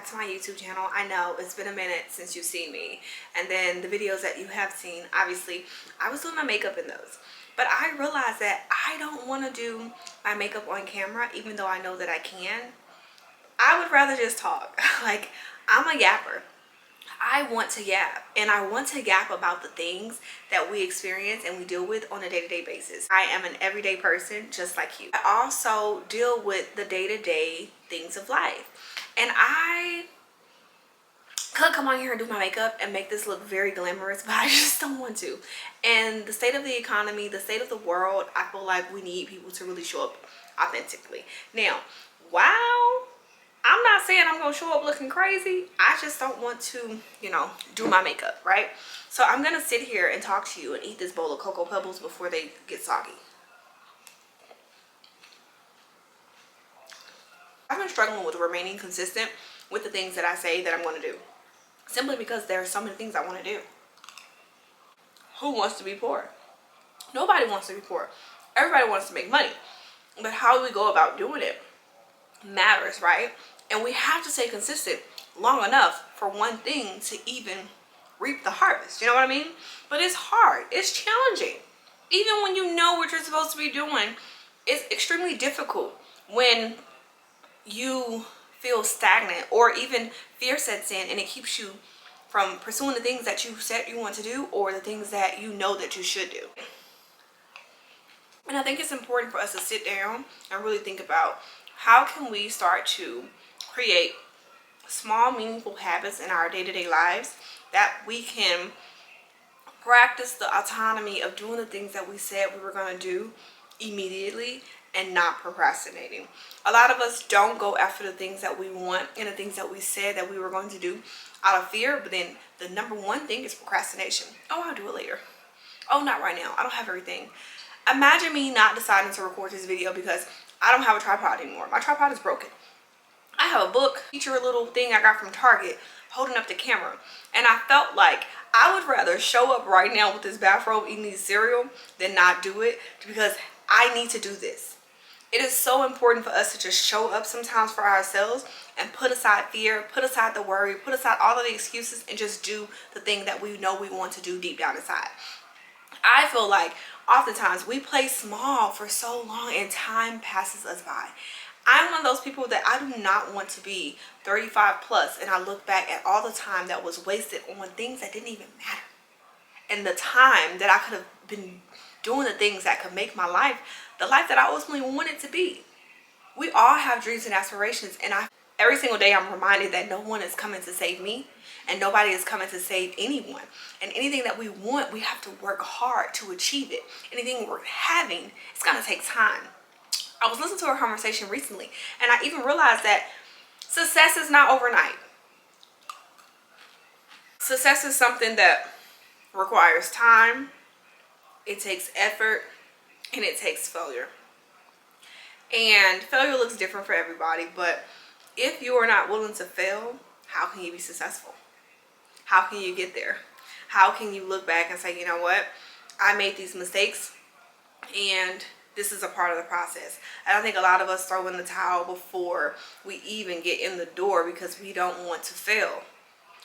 to my YouTube channel. I know it's been a minute since you've seen me, and then the videos that you have seen, obviously I was doing my makeup in those, but I realized that I don't want to do my makeup on camera, even though I know that I can. I would rather just talk. Like, I'm a yapper. I want to yap, and I want to yap about the things that we experience and we deal with on a day-to-day basis. I am an everyday person just like you. I also deal with the day-to-day things of life, and I could come on here and do my makeup and make this look very glamorous, but I just don't want to. And the state of the economy, the state of the world, I feel like we need people to really show up authentically. Now, wow, I'm not saying I'm gonna show up looking crazy. I just don't want to, you know, do my makeup, right? So I'm gonna sit here and talk to you and eat this bowl of Cocoa Pebbles before they get soggy. I've been struggling with remaining consistent with the things that I say that I'm gonna do, simply because there are so many things I want to do. Who wants to be poor? Nobody wants to be poor. Everybody wants to make money, but how we go about doing it matters, right? And we have to stay consistent long enough for one thing to even reap the harvest. You know what I mean? But it's hard. It's challenging. Even when you know what you're supposed to be doing, it's extremely difficult when you feel stagnant, or even fear sets in and it keeps you from pursuing the things that you said you want to do, or the things that you know that you should do. And I think it's important for us to sit down and really think about, how can we start to create small, meaningful habits in our day-to-day lives that we can practice the autonomy of doing the things that we said we were going to do immediately and not procrastinating. A lot of us don't go after the things that we want and the things that we said that we were going to do out of fear, but then the number one thing is procrastination. Oh, I'll do it later. Oh, not right now. I don't have everything. Imagine me not deciding to record this video because I don't have a tripod anymore. My tripod is broken. I have a book, feature little thing I got from Target, holding up the camera, and I felt like I would rather show up right now with this bathrobe eating this cereal than not do it, because I need to do this. It is so important for us to just show up sometimes for ourselves and put aside fear, put aside the worry, put aside all of the excuses, and just do the thing that we know we want to do deep down inside. I feel like oftentimes we play small for so long and time passes us by. I'm one of those people that I do not want to be 35 plus and I look back at all the time that was wasted on things that didn't even matter, and the time that I could have been doing the things that could make my life the life that I ultimately want it to be. We all have dreams and aspirations, and every single day I'm reminded that no one is coming to save me and nobody is coming to save anyone. And anything that we want, we have to work hard to achieve it. Anything worth having, it's gonna take time. I was listening to a conversation recently, and I even realized that success is not overnight. Success is something that requires time, it takes effort, and it takes failure. And failure looks different for everybody, but if you are not willing to fail, how can you be successful? How can you get there? How can you look back and say, you know what, I made these mistakes and this is a part of the process. And I think a lot of us throw in the towel before we even get in the door because we don't want to fail.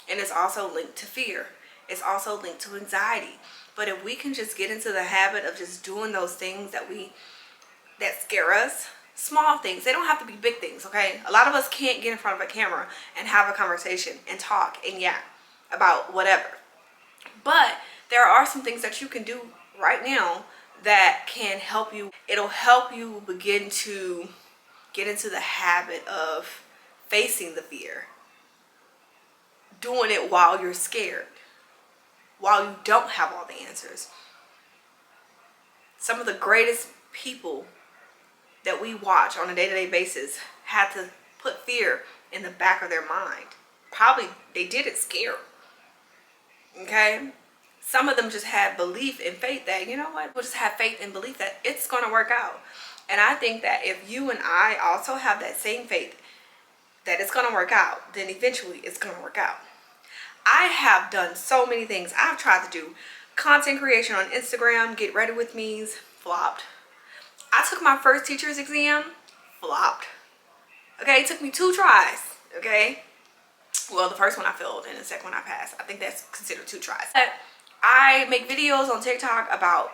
And it's also linked to fear. It's also linked to anxiety. But if we can just get into the habit of just doing those things that scare us, small things, they don't have to be big things, okay? A lot of us can't get in front of a camera and have a conversation and talk and yap about whatever. But there are some things that you can do right now that can help you. It'll help you begin to get into the habit of facing the fear, doing it while you're scared, while you don't have all the answers. Some of the greatest people that we watch on a day-to-day basis had to put fear in the back of their mind. Probably they did it scared. Okay? Some of them just had belief and faith that, you know what, we'll just have faith and belief that it's going to work out. And I think that if you and I also have that same faith that it's going to work out, then eventually it's going to work out. I have done so many things. I've tried to do content creation on Instagram, get ready with me's, flopped. I took my first teacher's exam, flopped. Okay, it took me 2 tries, okay? Well, the first one I failed and the second one I passed. I think that's considered 2 tries. I make videos on TikTok about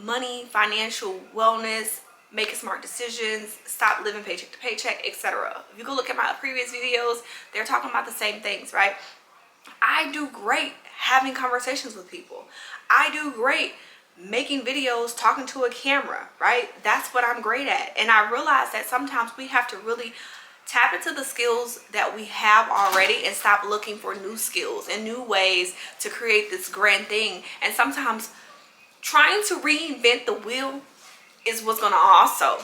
money, financial wellness, making smart decisions, stop living paycheck to paycheck, etc. If you go look at my previous videos, they're talking about the same things, right? I do great having conversations with people. I do great making videos, talking to a camera, right? That's what I'm great at. And I realize that sometimes we have to really tap into the skills that we have already and stop looking for new skills and new ways to create this grand thing. And sometimes trying to reinvent the wheel is what's going to also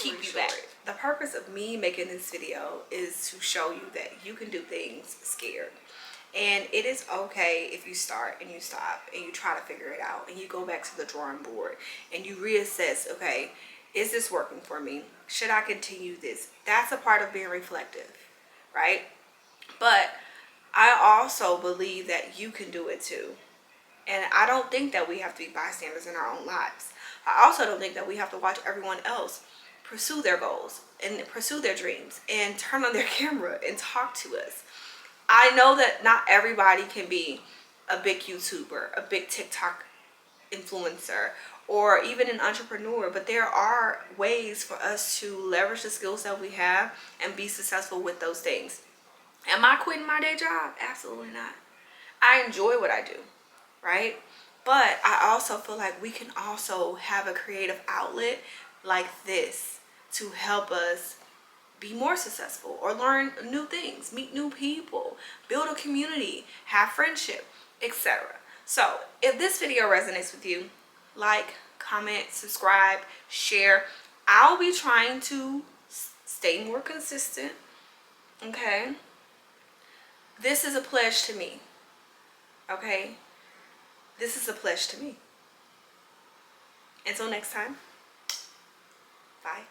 keep you back. The purpose of me making this video is to show you that you can do things scared. And it is okay if you start and you stop and you try to figure it out and you go back to the drawing board and you reassess, okay, is this working for me? Should I continue this? That's a part of being reflective, right? But I also believe that you can do it too. And I don't think that we have to be bystanders in our own lives. I also don't think that we have to watch everyone else pursue their goals and pursue their dreams and turn on their camera and talk to us. I know that not everybody can be a big YouTuber, a big TikTok influencer, or even an entrepreneur, but there are ways for us to leverage the skills that we have and be successful with those things. Am I quitting my day job? Absolutely not. I enjoy what I do, right? But I also feel like we can also have a creative outlet like this to help us be more successful or learn new things, meet new people, build a community, have friendship, etc. So if this video resonates with you, like, comment, subscribe, share. I'll be trying to stay more consistent, okay? This is a pledge to me, okay? This is a pledge to me. Until next time, bye.